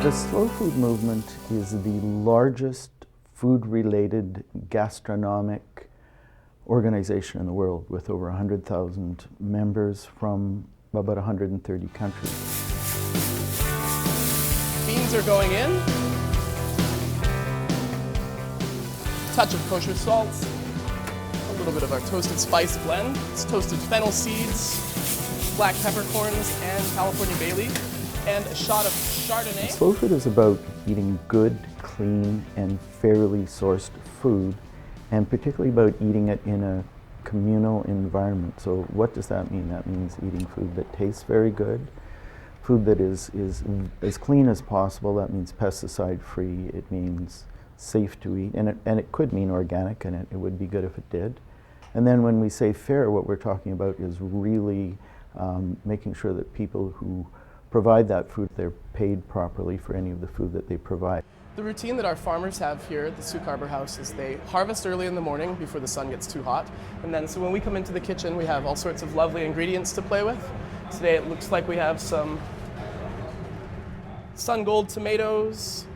The slow food movement is the largest food-related gastronomic organization in the world, with over 100,000 members from about 130 countries. Beans are going in. Touch of kosher salt. A little bit of our toasted spice blend. It's toasted fennel seeds, black peppercorns, and California bay leaf. And a shot of Chardonnay. Slow food is about eating good, clean, and fairly sourced food, and particularly about eating it in a communal environment. So what does that mean? That means eating food that tastes very good, food that is as clean as possible. That means pesticide-free. It means safe to eat, and it could mean organic, and it would be good if it did. And then when we say fair, what we're talking about is really making sure that people who provide that food, they're paid properly for any of the food that they provide. The routine that our farmers have here at the Sooke Harbor House is they harvest early in the morning before the sun gets too hot. And then so when we come into the kitchen, we have all sorts of lovely ingredients to play with. Today it looks like we have some sun gold tomatoes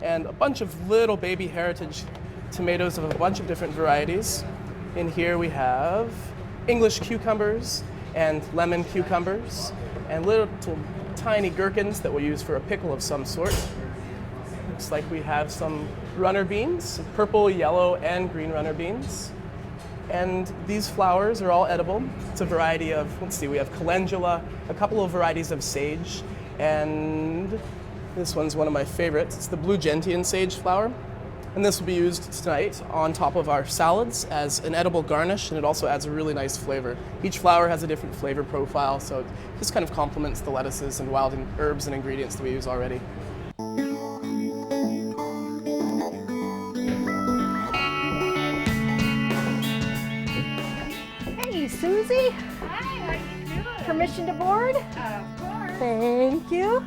and a bunch of little baby heritage tomatoes of a bunch of different varieties. In here we have English cucumbers and lemon cucumbers and little tiny gherkins that we'll use for a pickle of some sort. Looks like we have some runner beans, purple, yellow, and green runner beans. And these flowers are all edible. It's a variety of, let's see, we have calendula, a couple of varieties of sage, and this one's one of my favorites. It's the blue gentian sage flower. And this will be used tonight on top of our salads as an edible garnish, and it also adds a really nice flavor. Each flower has a different flavor profile, so it just kind of complements the lettuces and wild herbs and ingredients that we use already. Hey, Susie. Hi, how you doing? Permission to board? Of course. Thank you.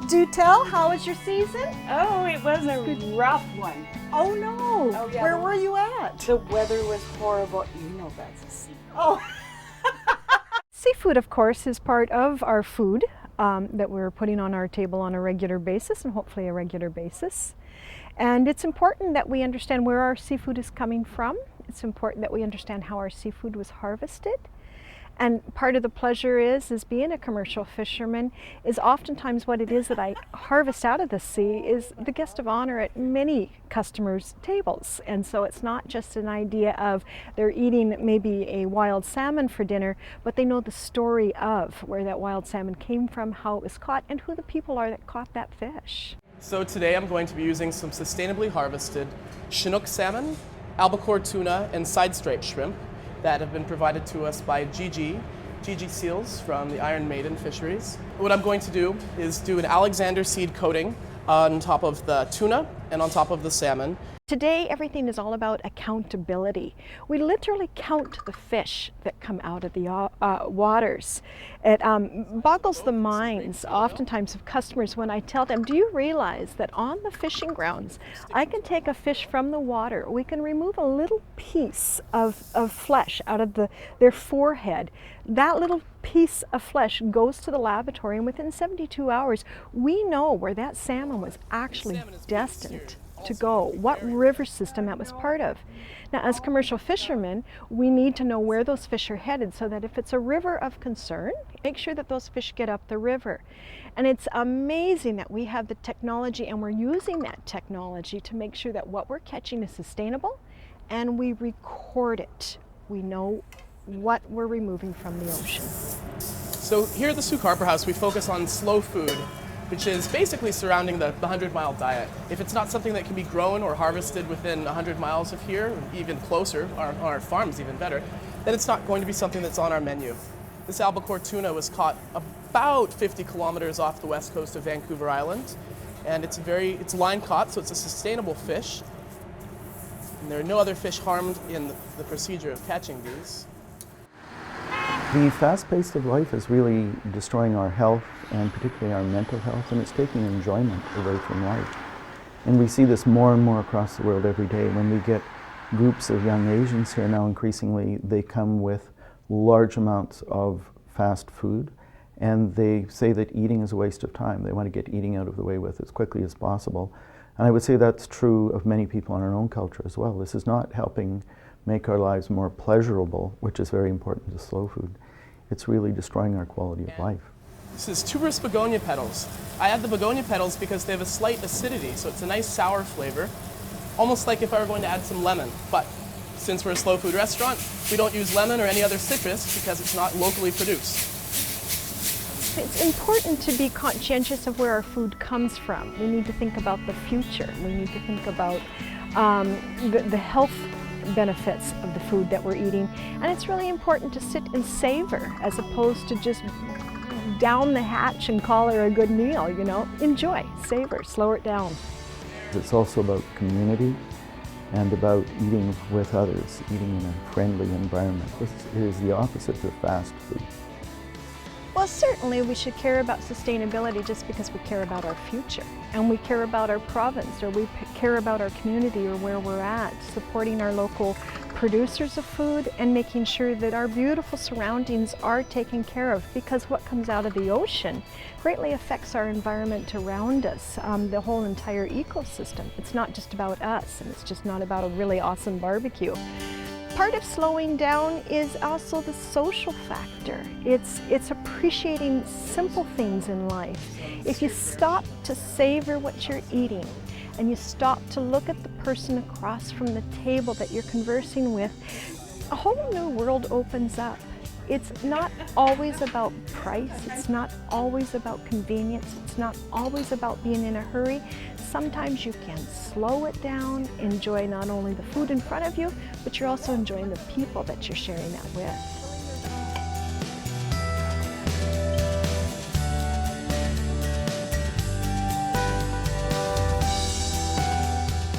Do tell, how was your season? Oh, it was a rough one. Oh no. Oh, yeah. Where were you at? The weather was horrible. You know that's a sea. Oh. Seafood, of course, is part of our food that we're putting on our table on a regular basis, and hopefully a regular basis. And it's important that we understand where our seafood is coming from. It's important that we understand how our seafood was harvested. And part of the pleasure is being a commercial fisherman is oftentimes what it is that I harvest out of the sea is the guest of honor at many customers' tables. And so it's not just an idea of they're eating maybe a wild salmon for dinner, but they know the story of where that wild salmon came from, how it was caught, and who the people are that caught that fish. So today I'm going to be using some sustainably harvested Chinook salmon, albacore tuna, and side stripe shrimp that have been provided to us by Gigi Seals from the Iron Maiden Fisheries. What I'm going to do is do an Alexander seed coating on top of the tuna and on top of the salmon. Today, everything is all about accountability. We literally count the fish that come out of the waters. It boggles the minds oftentimes of customers when I tell them, do you realize that on the fishing grounds, I can take a fish from the water, we can remove a little piece of flesh out of their forehead. That little piece of flesh goes to the laboratory, and within 72 hours, we know where that salmon was actually destined to go, what river system that was part of. Now, as commercial fishermen, we need to know where those fish are headed so that if it's a river of concern, make sure that those fish get up the river. And it's amazing that we have the technology, and we're using that technology to make sure that what we're catching is sustainable, and we record it. We know what we're removing from the ocean. So here at the Sooke Harbor House, we focus on slow food, which is basically surrounding the 100-mile diet. If it's not something that can be grown or harvested within 100 miles of here, even closer, our farms even better, then it's not going to be something that's on our menu. This albacore tuna was caught about 50 kilometers off the west coast of Vancouver Island, and it's line caught, so it's a sustainable fish. And there are no other fish harmed in the procedure of catching these. The fast pace of life is really destroying our health, and particularly our mental health, and it's taking enjoyment away from life. And we see this more and more across the world every day. When we get groups of young Asians here now, increasingly they come with large amounts of fast food, and they say that eating is a waste of time. They want to get eating out of the way with as quickly as possible. And I would say that's true of many people in our own culture as well. This is not helping make our lives more pleasurable, which is very important to slow food. It's really destroying our quality of life. This is tuberous begonia petals. I add the begonia petals because they have a slight acidity, so it's a nice sour flavor, almost like if I were going to add some lemon. But since we're a slow food restaurant, we don't use lemon or any other citrus because it's not locally produced. It's important to be conscientious of where our food comes from. We need to think about the future. We need to think about the health benefits of the food that we're eating. And it's really important to sit and savor as opposed to just down the hatch and call it a good meal, you know. Enjoy, savor, slow it down. It's also about community and about eating with others, eating in a friendly environment. This is the opposite of fast food. Well, certainly we should care about sustainability just because we care about our future and we care about our province, or we care about our community or where we're at, supporting our local producers of food and making sure that our beautiful surroundings are taken care of, because what comes out of the ocean greatly affects our environment around us, the whole entire ecosystem. It's not just about us, and it's just not about a really awesome barbecue. Part of slowing down is also the social factor. It's appreciating simple things in life. If you stop to savor what you're eating and you stop to look at the person across from the table that you're conversing with, a whole new world opens up. It's not always about price, it's not always about convenience, it's not always about being in a hurry. Sometimes you can slow it down, enjoy not only the food in front of you, but you're also enjoying the people that you're sharing that with.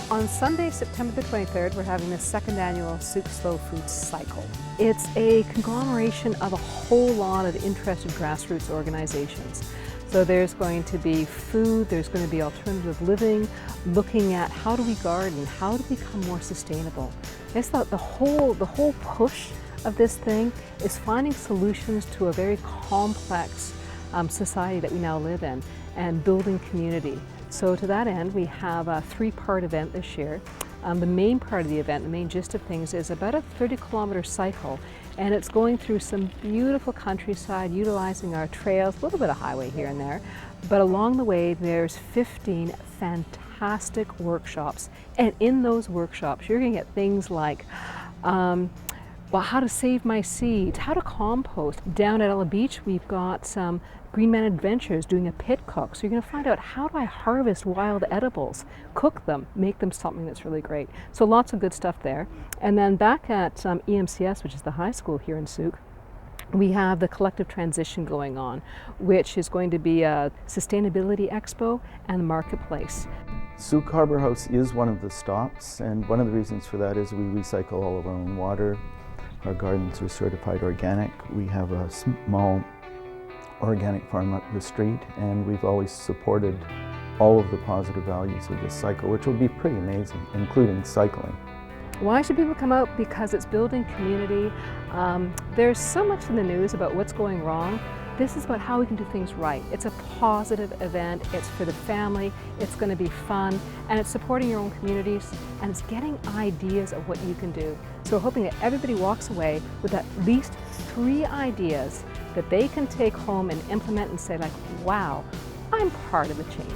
On Sunday, September the 23rd, we're having the second annual Sooke Slow Food Cycle. It's a conglomeration of a whole lot of interested grassroots organizations. So there's going to be food, there's going to be alternative living, looking at how do we garden, how do we become more sustainable. I just thought the whole push of this thing is finding solutions to a very complex society that we now live in and building community. So to that end, we have a three-part event this year. The main part of the event, the main gist of things, is about a 30-kilometer cycle, and it's going through some beautiful countryside, utilizing our trails, a little bit of highway here and there, but along the way there's 15 fantastic workshops, and in those workshops you're going to get things like well, how to save my seeds, how to compost. Down at Ella Beach, we've got some Green Man Adventures doing a pit cook. So you're going to find out, how do I harvest wild edibles, cook them, make them something that's really great. So lots of good stuff there. And then back at EMCS, which is the high school here in Sooke, we have the Collective Transition going on, which is going to be a sustainability expo and marketplace. Sooke Harbour House is one of the stops, and one of the reasons for that is we recycle all of our own water. Our gardens are certified organic. We have a small organic farm up the street, and we've always supported all of the positive values of this cycle, which will be pretty amazing, including cycling. Why should people come out? Because it's building community. There's so much in the news about what's going wrong. This is about how we can do things right. It's a positive event, it's for the family, it's going to be fun, and it's supporting your own communities, and it's getting ideas of what you can do. So we're hoping that everybody walks away with at least 3 ideas that they can take home and implement and say, like, wow, I'm part of the change.